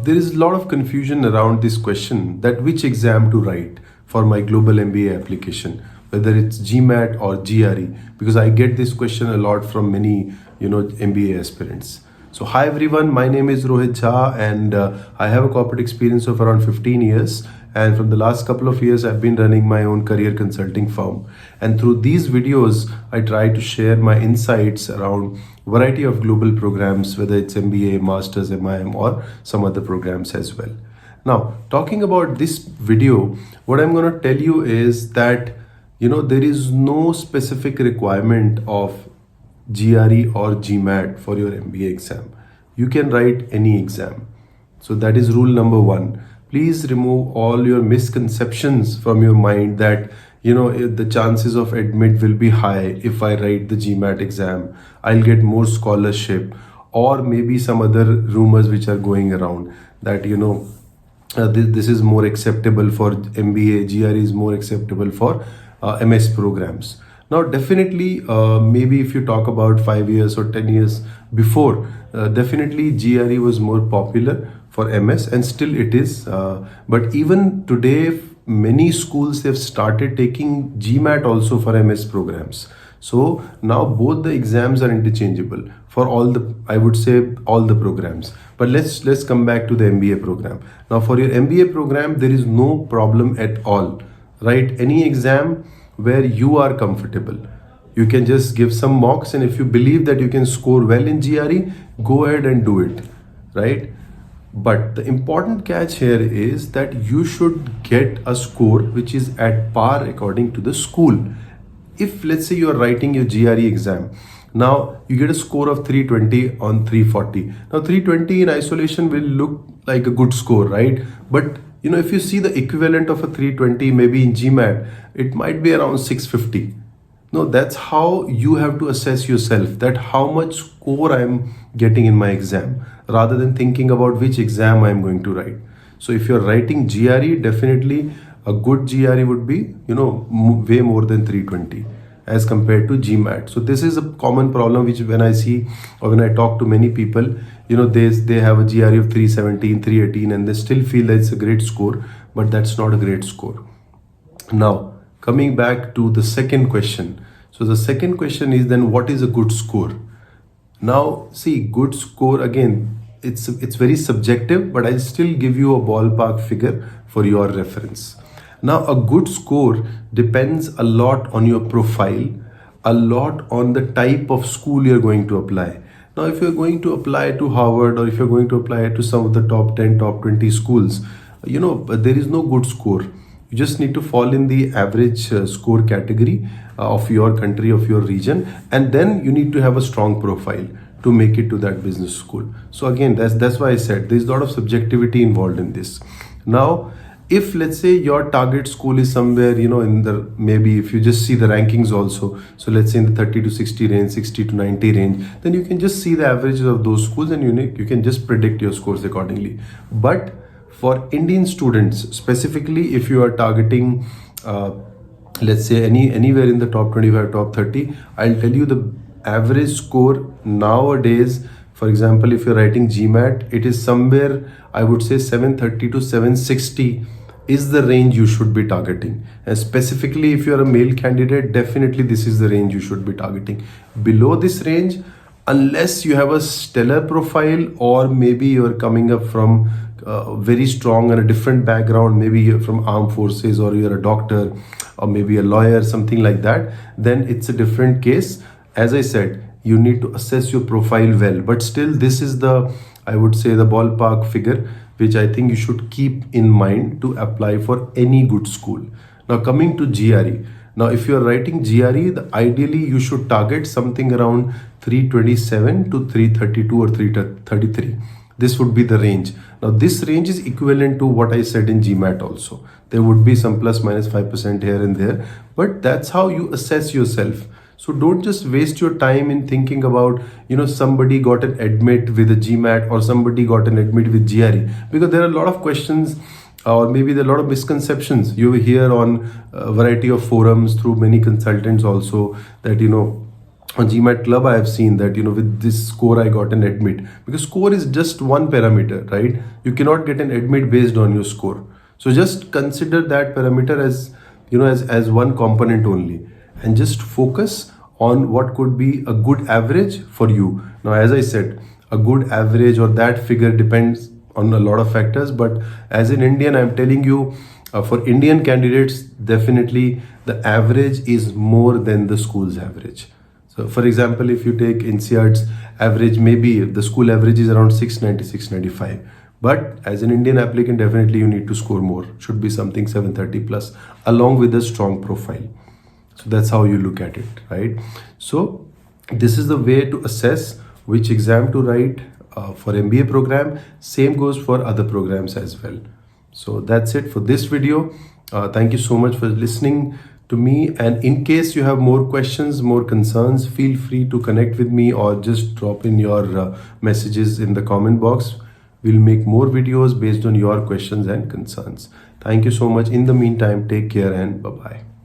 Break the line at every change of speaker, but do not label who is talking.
there is a lot of confusion around this question that which exam to write for my global MBA application, whether it's GMAT or GRE, because I get this question a lot from many, MBA aspirants. So hi everyone, my name is Rohit Jha and I have a corporate experience of around 15 years. And from the last couple of years, I've been running my own career consulting firm. And through these videos, I try to share my insights around variety of global programs, whether it's MBA, Masters, MEM, or some other programs as well. Now, talking about this video, what I'm going to tell you is that, there is no specific requirement of GRE or GMAT for your MBA exam. You can write any exam. So that is rule number one. Please remove all your misconceptions from your mind that, the chances of admit will be high if I write the GMAT exam. I'll get more scholarship, or maybe some other rumors which are going around that, this is more acceptable for MBA, GRE is more acceptable for MS programs. Now, definitely, maybe if you talk about 5 years or 10 years before, definitely GRE was more popular for MS and still it is. But even today, many schools have started taking GMAT also for MS programs. So now both the exams are interchangeable for all the, I would say, all the programs. But let's come back to the MBA program. Now for your MBA program, there is no problem at all. Write any exam where you are comfortable. You can just give some mocks, and if you believe that you can score well in GRE, go ahead and do it, right? But the important catch here is that you should get a score which is at par according to the school. If let's say you are writing your GRE exam, now you get a score of 320 on 340. Now 320 in isolation will look like a good score, right? But if you see the equivalent of a 320 maybe in GMAT, it might be around 650. No, that's how you have to assess yourself, that how much score I'm getting in my exam, rather than thinking about which exam I'm going to write. So if you're writing GRE, definitely a good GRE would be, way more than 320 as compared to GMAT. So this is a common problem which when I see or when I talk to many people, they have a GRE of 317, 318 and they still feel that it's a great score, but that's not a great score. Now, coming back to the second question. So the second question is then what is a good score? Now, see, good score, again, it's very subjective, but I'll still give you a ballpark figure for your reference. Now, a good score depends a lot on your profile, a lot on the type of school you're going to apply. Now, if you're going to apply to Harvard or if you're going to apply to some of the top 10, top 20 schools, there is no good score. You just need to fall in the average score category of your country, of your region, and then you need to have a strong profile to make it to that business school. So again, that's why I said there's a lot of subjectivity involved in this. Now, if let's say your target school is somewhere, in the, maybe if you just see the rankings also, so let's say in the 30 to 60 range, 60 to 90 range, then you can just see the averages of those schools and you can just predict your scores accordingly. But for Indian students, specifically if you are targeting, let's say anywhere in the top 25, top 30, I'll tell you the average score nowadays. For example, if you're writing GMAT, it is somewhere, I would say 730 to 760 is the range you should be targeting. And specifically, if you're a male candidate, definitely this is the range you should be targeting. Below this range, unless you have a stellar profile or maybe you're coming up from very strong and a different background, maybe you're from armed forces or you're a doctor or maybe a lawyer, something like that, then it's a different case. As I said, you need to assess your profile well, but still this is the, I would say, the ballpark figure which I think you should keep in mind to apply for any good school. Now coming to GRE. Now if you are writing GRE, ideally you should target something around 327 to 332 or 333. This would be the range. Now this range is equivalent to what I said in GMAT also. There would be some plus minus 5% here and there, but that's how you assess yourself. So don't just waste your time in thinking about, somebody got an admit with a GMAT or somebody got an admit with GRE, because there are a lot of questions or maybe there are a lot of misconceptions you hear on a variety of forums through many consultants also that, on GMAT Club, I have seen that, with this score, I got an admit, because score is just one parameter, right? You cannot get an admit based on your score. So just consider that parameter as, as one component only, and just focus on what could be a good average for you. Now, as I said, a good average or that figure depends on a lot of factors, but as an Indian, I'm telling you, for Indian candidates, definitely the average is more than the school's average. So for example, if you take NCERT's average, maybe the school average is around 690, 695. But as an Indian applicant, definitely you need to score more. Should be something 730 plus, along with a strong profile. So that's how you look at it, right? So this is the way to assess which exam to write for MBA program. Same goes for other programs as well. So that's it for this video. Thank you so much for listening to me, and in case you have more questions, more concerns, feel free to connect with me or just drop in your messages in the comment box. We'll make more videos based on your questions and concerns. Thank you so much. In the meantime, take care and bye-bye.